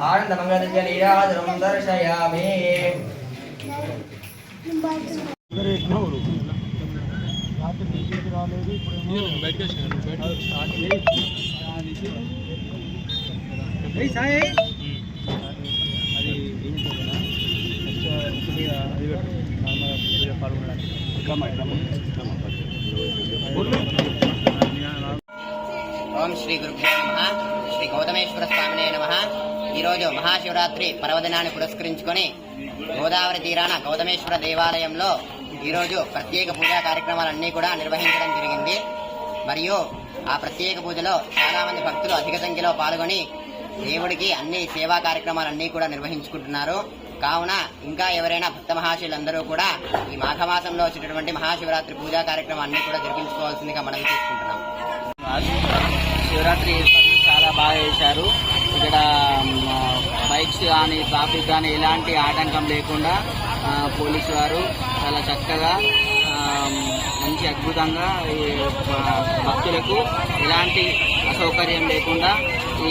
ఆనంద మంగళ దర్శయామి. ఓం శ్రీ గురుభ్యో నమః. శ్రీ గౌతమేశ్వర స్వామినే నమః. ఈరోజు మహాశివరాత్రి పర్వదినాన్ని పురస్కరించుకొని గోదావరి తీరాన గౌతమేశ్వర దేవాలయంలో ఈరోజు ప్రత్యేక పూజా కార్యక్రమాలన్నీ కూడా నిర్వహించడం జరిగింది. మరియు ఆ ప్రత్యేక పూజలో చాలా మంది భక్తులు అధిక సంఖ్యలో పాల్గొని దేవుడికి అన్ని సేవా కార్యక్రమాలన్నీ కూడా నిర్వహించుకుంటున్నారు. కావున ఇంకా ఎవరైనా భక్త మహాశివులందరూ కూడా ఈ మాఘమాసంలో వచ్చేటటువంటి మహాశివరాత్రి పూజా కార్యక్రమాన్ని కూడా జరిపించుకోవాల్సిందిగా మనం తీసుకుంటున్నాం. శివరాత్రి ఏర్పాట్లు చాలా బాగా చేశారు. ఇక్కడ బైక్స్ కానీ ట్రాఫిక్ కానీ ఎలాంటి ఆటంకం లేకుండా పోలీసు వారు చాలా చక్కగా మంచి అద్భుతంగా భక్తులకు ఎలాంటి అసౌకర్యం లేకుండా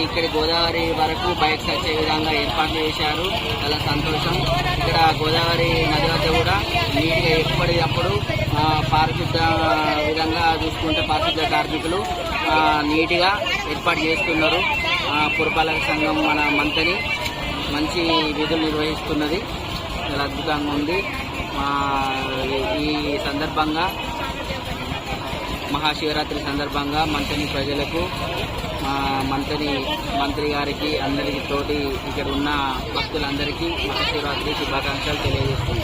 ఇక్కడ గోదావరి వరకు బైక్స్ వచ్చే విధంగా ఏర్పాట్లు చేశారు. చాలా సంతోషం. ఇక్కడ గోదావరి నది వద్ద కూడా నీట్గా ఎప్పటికప్పుడు పారిశుద్ధ విధంగా చూసుకుంటే పారిశుద్ధ కార్మికులు నీట్గా ఏర్పాటు చేస్తున్నారు. పురపాలక సంఘం మన మంత్రి మంచి విధులు నిర్వహిస్తున్నది. చాలా అద్భుతంగా ఉంది. ఈ సందర్భంగా మహాశివరాత్రి సందర్భంగా మంత్రి ప్రజలకు మంత్రి గారికి అందరికీ తోటి ఇక్కడ ఉన్న భక్తులందరికీ మహాశివరాత్రి శుభాకాంక్షలు తెలియజేస్తున్నారు.